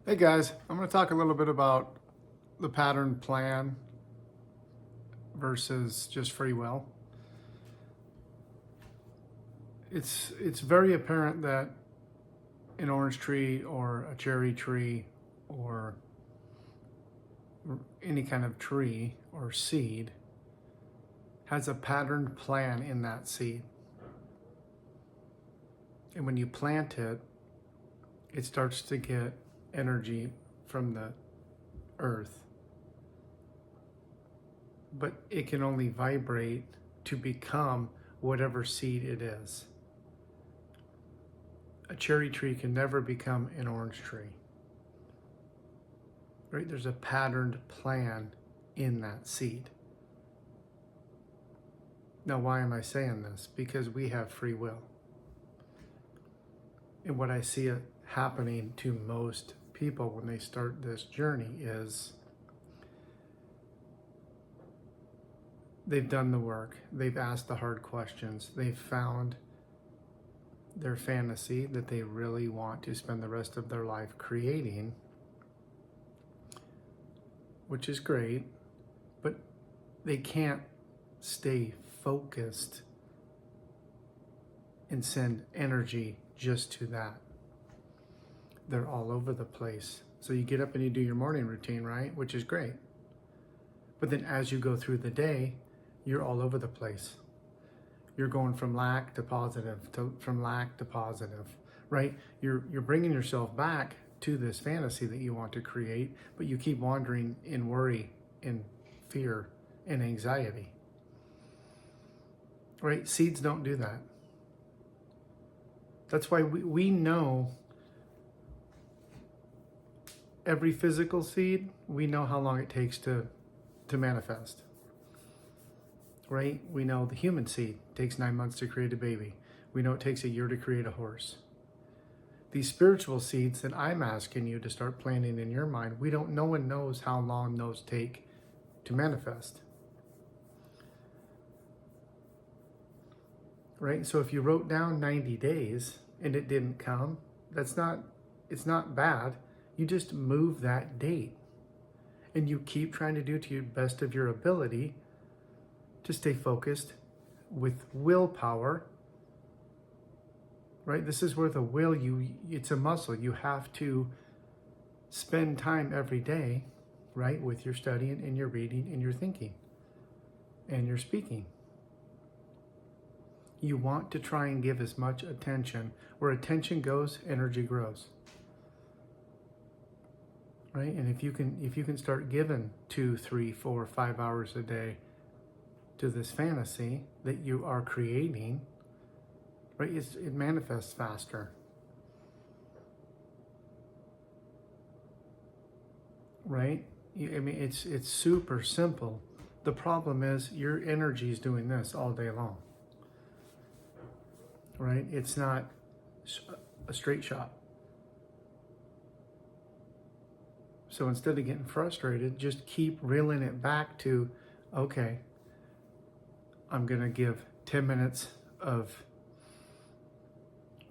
Hey guys, I'm going to talk a little bit about the pattern plan versus just free will. It's very apparent that an orange tree or a cherry tree or any kind of tree or seed has a patterned plan in that seed. And when you plant it, it starts to get energy from the earth, but it can only vibrate to become whatever seed it is. A cherry tree can never become an orange tree. Right? There's a patterned plan in that seed. Now, why am I saying this? Because we have free will. And what I see it happening to most people when they start this journey is they've done the work, they've asked the hard questions, they've found their fantasy that they really want to spend the rest of their life creating, which is great, but they can't stay focused and send energy just to that. They're all over the place. So you get up and you do your morning routine, right? Which is great. But then as you go through the day, you're all over the place. You're going from lack to positive, from lack to positive, right? You're bringing yourself back to this fantasy that you want to create, but you keep wandering in worry, in fear, and anxiety, right? Seeds don't do that. That's why we know every physical seed, we know how long it takes to manifest. Right? We know the human seed takes 9 months to create a baby. We know it takes a year to create a horse. These spiritual seeds that I'm asking you to start planting in your mind, no one knows how long those take to manifest. Right? So if you wrote down 90 days and it didn't come, it's not bad. You just move that date. And you keep trying to do to the best of your ability to stay focused with willpower, right? This is where the will, it's a muscle. You have to spend time every day, right? With your studying and your reading and your thinking and your speaking. You want to try and give as much attention. Where attention goes, energy grows. Right? And if you can start giving 2, 3, 4, 5 hours a day to this fantasy that you are creating, right? It manifests faster. Right? I mean, it's super simple. The problem is your energy is doing this all day long. Right? It's not a straight shot. So instead of getting frustrated, just keep reeling it back to, okay, I'm going to give 10 minutes of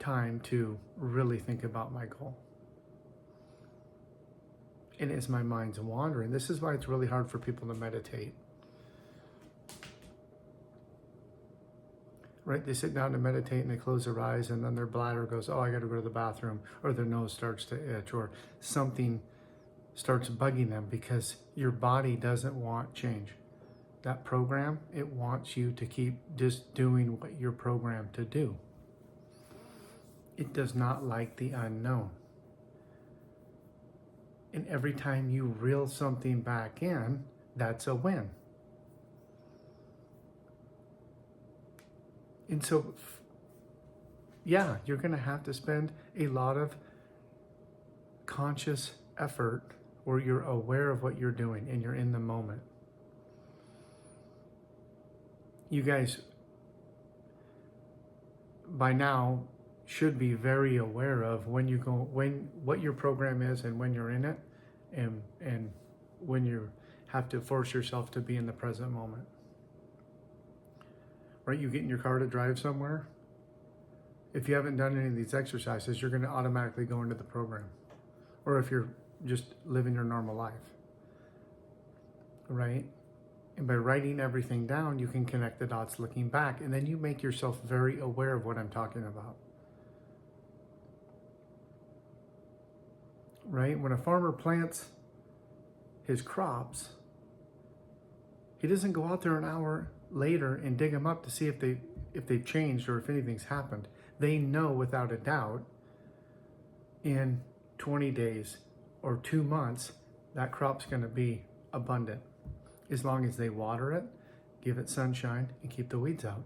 time to really think about my goal. And as my mind's wandering, this is why it's really hard for people to meditate. Right? They sit down to meditate and they close their eyes and then their bladder goes, oh, I got to go to the bathroom, or their nose starts to itch, or something starts bugging them because your body doesn't want change. That program, it wants you to keep just doing what you're programmed to do. It does not like the unknown. And every time you reel something back in, that's a win. And so, yeah, you're going to have to spend a lot of conscious effort where you're aware of what you're doing and you're in the moment. You guys, by now, should be very aware of what your program is and when you're in it, and when you have to force yourself to be in the present moment. Right? You get in your car to drive somewhere. If you haven't done any of these exercises, you're going to automatically go into the program. or if you're just living your normal life, right? And by writing everything down, you can connect the dots looking back, and then you make yourself very aware of what I'm talking about. Right? When a farmer plants his crops, he doesn't go out there an hour later and dig them up to see if they've changed or if anything's happened. They know without a doubt in 20 days or 2 months that crop's going to be abundant, as long as they water it, give it sunshine, and keep the weeds out.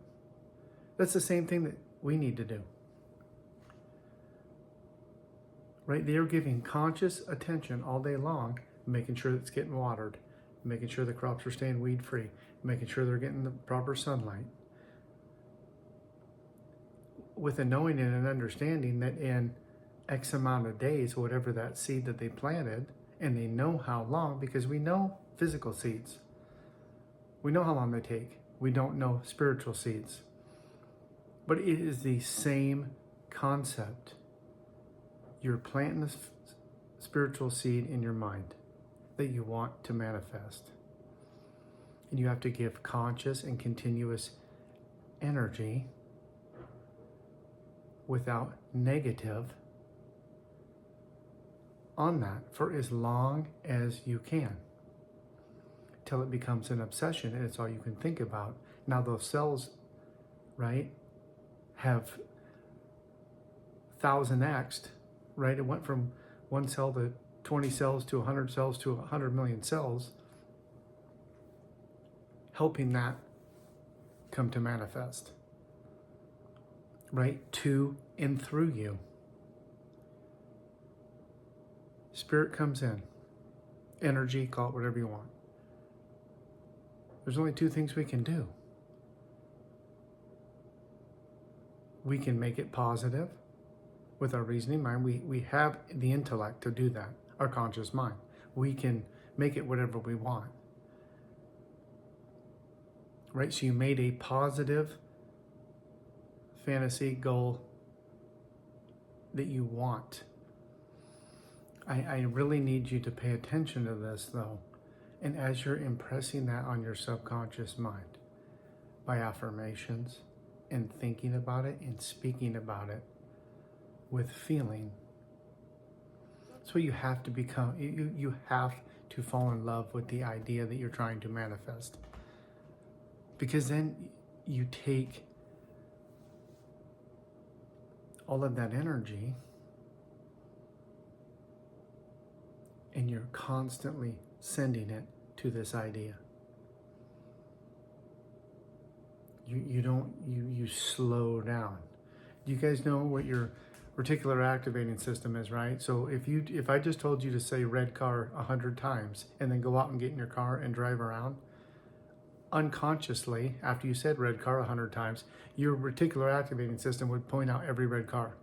That's the same thing that we need to do. Right? They are giving conscious attention all day long, making sure it's getting watered, making sure the crops are staying weed free, making sure they're getting the proper sunlight, with a knowing and an understanding that in X amount of days, whatever that seed that they planted, and they know how long, because we know physical seeds. We know how long they take. We don't know spiritual seeds. But it is the same concept. You're planting this spiritual seed in your mind that you want to manifest. And you have to give conscious and continuous energy without negative on that for as long as you can, till it becomes an obsession and it's all you can think about. Now those cells, right, have 1000x'd, right? It went from 1 cell to 20 cells to 100 cells to 100 million cells, helping that come to manifest, right? To and through you. Spirit comes in, energy, call it whatever you want. There's only 2 things we can do. We can make it positive with our reasoning mind. We have the intellect to do that, our conscious mind. We can make it whatever we want. Right? So you made a positive fantasy goal that you want. I really need you to pay attention to this, though. And as you're impressing that on your subconscious mind by affirmations and thinking about it and speaking about it with feeling, so you have to become, you have to fall in love with the idea that you're trying to manifest. Because then you take all of that energy and you're constantly sending it to this idea. You slow down. Do you guys know what your reticular activating system is, right? So if I just told you to say red car 100 times and then go out and get in your car and drive around, unconsciously, after you said red car 100 times, your reticular activating system would point out every red car.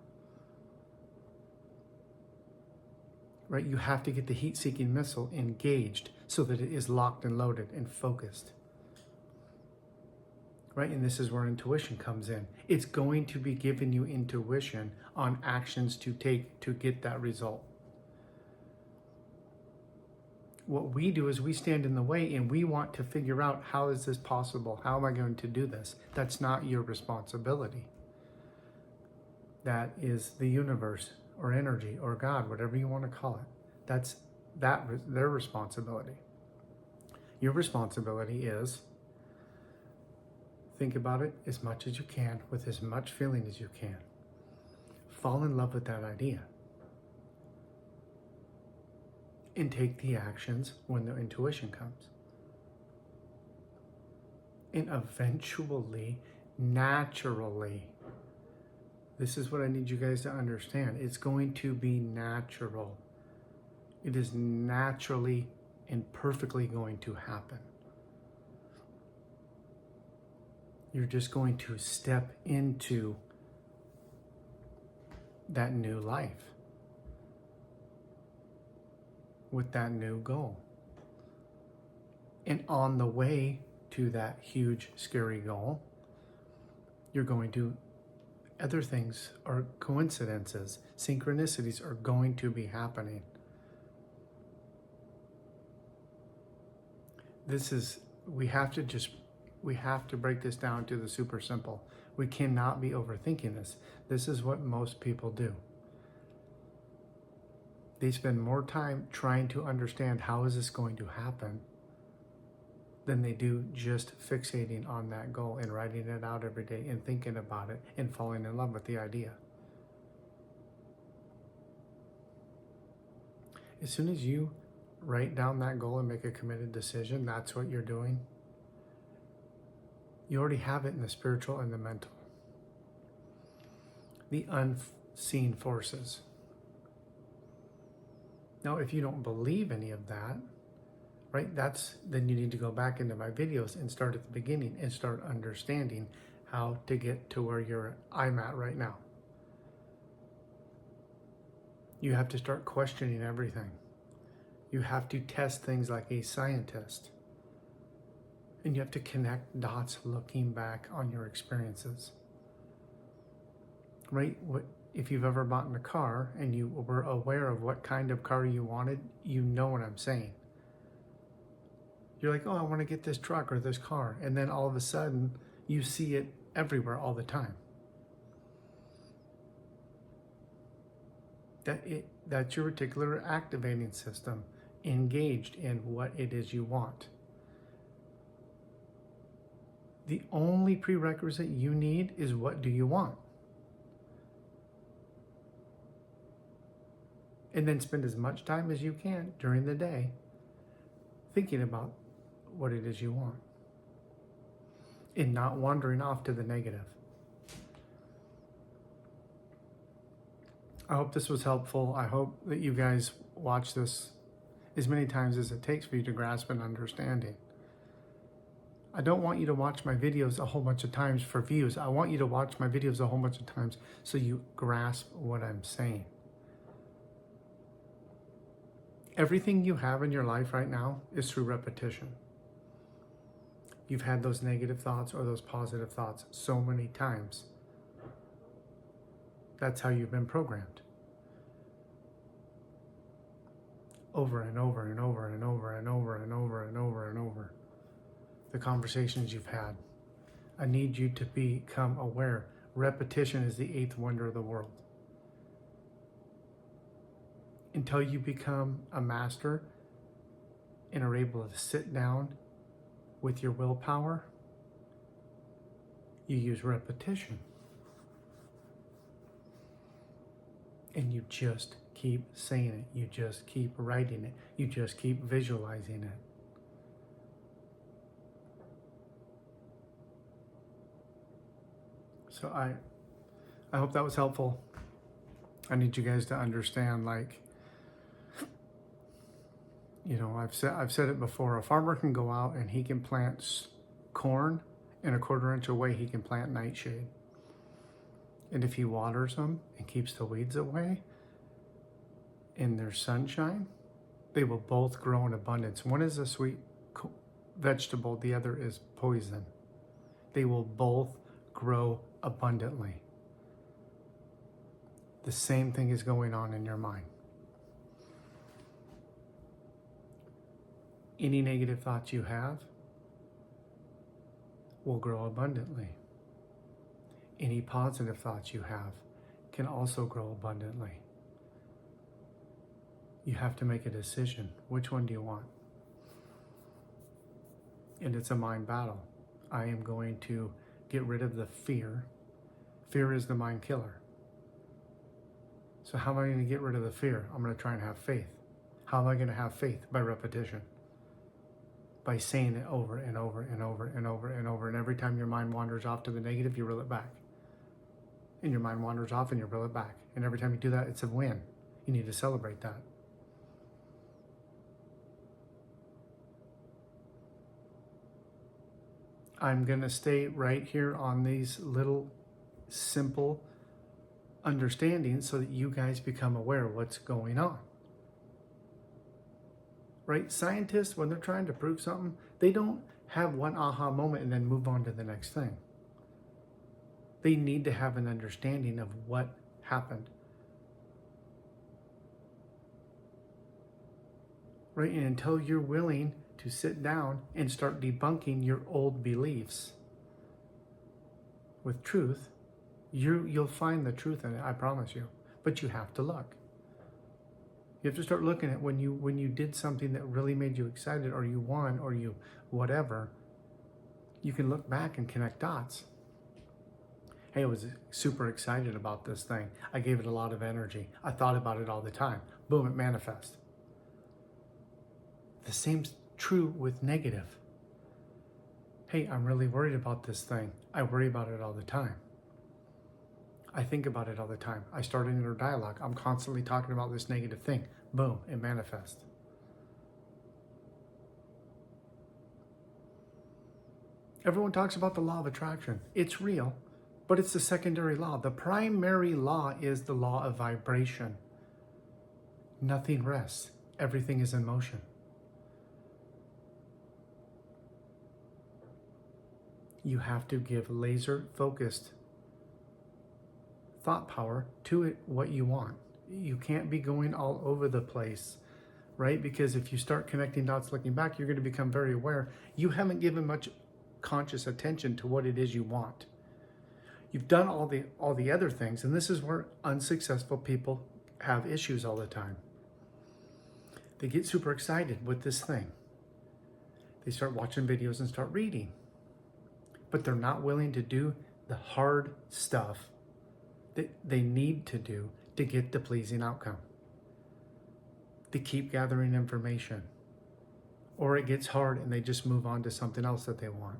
Right? You have to get the heat-seeking missile engaged so that it is locked and loaded and focused. Right? And this is where intuition comes in. It's going to be giving you intuition on actions to take to get that result. What we do is we stand in the way and we want to figure out, how is this possible? How am I going to do this? That's not your responsibility. That is the universe or energy or God, whatever you want to call it. That's their responsibility. Your responsibility is think about it as much as you can with as much feeling as you can. Fall in love with that idea. And take the actions when the intuition comes. And eventually, naturally, this is what I need you guys to understand. It's going to be natural. It is naturally and perfectly going to happen. You're just going to step into that new life with that new goal. And on the way to that huge, scary goal, you're going to, other things or coincidences, synchronicities are going to be happening. we have to break this down to the super simple. We cannot be overthinking this. This is what most people do. They spend more time trying to understand how is this going to happen than they do just fixating on that goal and writing it out every day and thinking about it and falling in love with the idea. As soon as you write down that goal and make a committed decision, that's what you're doing. You already have it in the spiritual and the mental. The unseen forces. Now, if you don't believe any of that, right, then you need to go back into my videos and start at the beginning and start understanding how to get to where I'm at right now. You have to start questioning everything. You have to test things like a scientist. And you have to connect dots looking back on your experiences. Right? If you've ever bought in a car and you were aware of what kind of car you wanted, you know what I'm saying. You're like, oh, I want to get this truck or this car. And then all of a sudden, you see it everywhere all the time. That's your reticular activating system engaged in what it is you want. The only prerequisite you need is, what do you want? And then spend as much time as you can during the day thinking about what it is you want and not wandering off to the negative. I hope this was helpful. I hope that you guys watch this as many times as it takes for you to grasp an understanding. I don't want you to watch my videos a whole bunch of times for views. I want you to watch my videos a whole bunch of times so you grasp what I'm saying. Everything you have in your life right now is through repetition. You've had those negative thoughts or those positive thoughts so many times. That's how you've been programmed. Over and over and over and over and over and over and over and over. The conversations you've had. I need you to become aware. Repetition is the eighth wonder of the world. Until you become a master and are able to sit down with your willpower, you use repetition. And you just keep saying it. You just keep writing it. You just keep visualizing it. So I hope that was helpful. I need you guys to understand, I've said it before. A farmer can go out and he can plant corn in a 1/4 inch away. He can plant nightshade. And if he waters them and keeps the weeds away in their sunshine, they will both grow in abundance. One is a sweet vegetable, the other is poison. They will both grow abundantly. The same thing is going on in your mind. Any negative thoughts you have will grow abundantly. Any positive thoughts you have can also grow abundantly. You have to make a decision. Which one do you want? And it's a mind battle. I am going to get rid of the fear. Fear is the mind killer. So how am I going to get rid of the fear? I'm going to try and have faith. How am I going to have faith? By repetition. By saying it over and over and over and over and over. And every time your mind wanders off to the negative, you reel it back. And your mind wanders off and you reel it back. And every time you do that, it's a win. You need to celebrate that. I'm going to stay right here on these little simple understandings so that you guys become aware of what's going on. Right? Scientists, when they're trying to prove something, they don't have one aha moment and then move on to the next thing. They need to have an understanding of what happened. Right? And until you're willing to sit down and start debunking your old beliefs with truth. You'll find the truth in it, I promise you. But you have to look. You have to start looking at when you did something that really made you excited, or you won, or you whatever. You can look back and connect dots. Hey, I was super excited about this thing. I gave it a lot of energy. I thought about it all the time. Boom, it manifests. The same's true with negative. Hey, I'm really worried about this thing. I worry about it all the time. I think about it all the time. I start an inner dialogue. I'm constantly talking about this negative thing. Boom, it manifests. Everyone talks about the law of attraction. It's real, but it's the secondary law. The primary law is the law of vibration. Nothing rests. Everything is in motion. You have to give laser-focused thought power to it, what you want. You can't be going all over the place, right? Because if you start connecting dots looking back, you're going to become very aware. You haven't given much conscious attention to what it is you want. You've done all the other things, and this is where unsuccessful people have issues all the time. They get super excited with this thing. They start watching videos and start reading, but they're not willing to do the hard stuff that they need to do to get the pleasing outcome. They keep gathering information, or it gets hard and they just move on to something else that they want.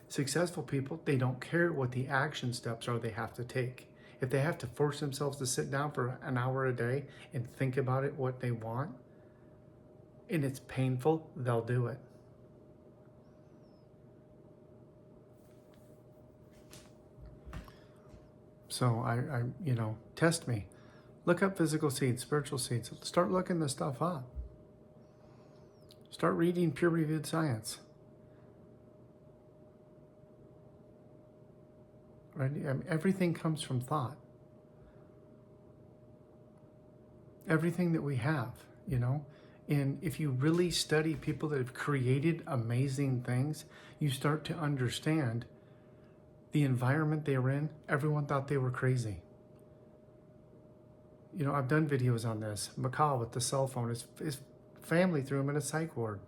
Successful people, they don't care what the action steps are they have to take. If they have to force themselves to sit down for an hour a day and think about it, what they want, and it's painful, they'll do it. So I test me. Look up physical seeds, spiritual seeds. Start looking this stuff up. Start reading peer-reviewed science. Right? Everything comes from thought. Everything that we have, And if you really study people that have created amazing things, you start to understand the environment they were in. Everyone thought they were crazy. I've done videos on this. Macaw with the cell phone, his family threw him in a psych ward.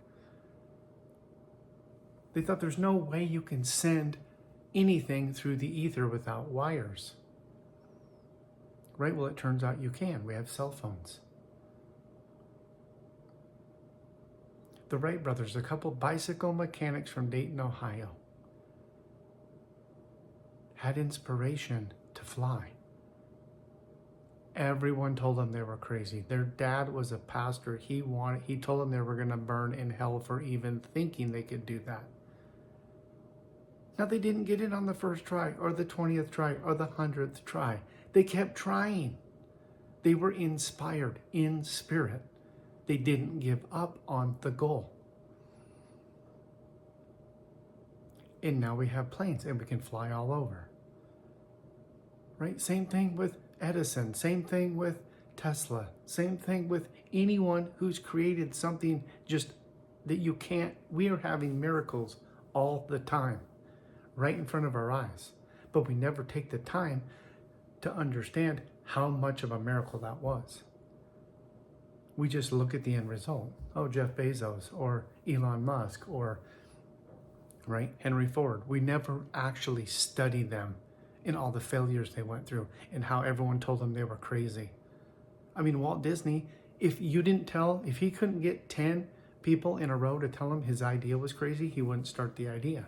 They thought there's no way you can send anything through the ether without wires. Right? Well, it turns out you can. We have cell phones. The Wright brothers, a couple bicycle mechanics from Dayton, Ohio, had inspiration to fly. Everyone told them they were crazy. Their dad was a pastor. He told them they were going to burn in hell for even thinking they could do that. Now, they didn't get it on the first try or the 20th try or the 100th try. They kept trying. They were inspired in spirit. They didn't give up on the goal. And now we have planes and we can fly all over. Right? Same thing with Edison. Same thing with Tesla. Same thing with anyone who's created something just that you can't. We are having miracles all the time, right in front of our eyes. But we never take the time to understand how much of a miracle that was. We just look at the end result. Oh, Jeff Bezos or Elon Musk or, right, Henry Ford. We never actually study them and all the failures they went through and how everyone told them they were crazy. I mean, Walt Disney, if he couldn't get 10 people in a row to tell him his idea was crazy, he wouldn't start the idea.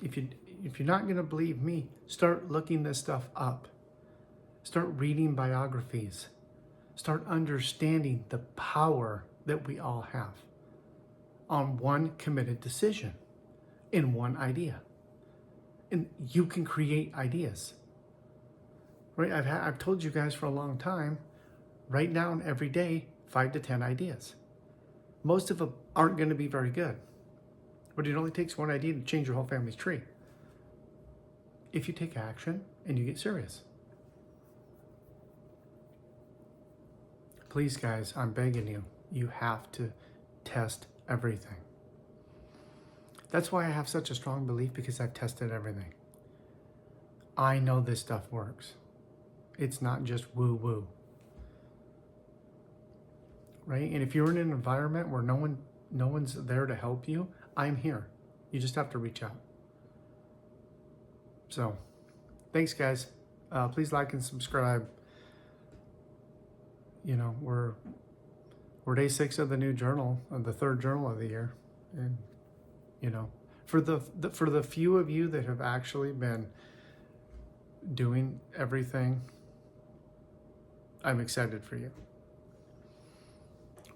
If you're not going to believe me, start looking this stuff up. Start reading biographies. Start understanding the power that we all have on one committed decision in one idea. And you can create ideas. Right? I've told you guys for a long time, write down every day 5 to 10 ideas. Most of them aren't going to be very good. But it only takes one idea to change your whole family's tree. If you take action and you get serious. please guys, I'm begging you, you have to test everything. That's why I have such a strong belief, because I've tested everything. I know this stuff works. It's not just woo-woo. Right? And if you're in an environment where no one's there to help you, I'm here. You just have to reach out. So, thanks guys. Please like and subscribe. You know, we're day 6 of the new journal, the 3rd journal of the year, and you know, for the few of you that have actually been doing everything, I'm excited for you.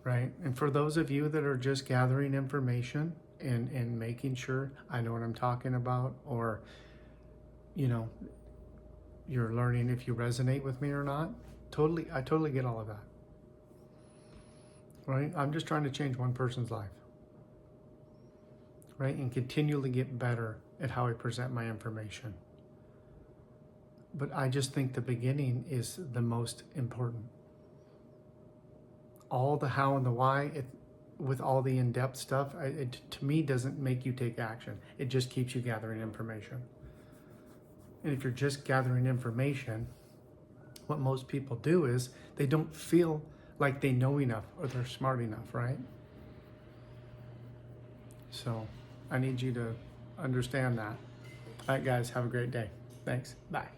Right? And for those of you that are just gathering information and making sure I know what I'm talking about, or you know, you're learning if you resonate with me or not, I totally get all of that. Right? I'm just trying to change one person's life. Right? And continually get better at how I present my information. But I just think the beginning is the most important. All the how and the why, with all the in-depth stuff, it to me doesn't make you take action. It just keeps you gathering information. And if you're just gathering information, what most people do is they don't feel like they know enough or they're smart enough, right? So I need you to understand that. All right, guys, have a great day. Thanks. Bye.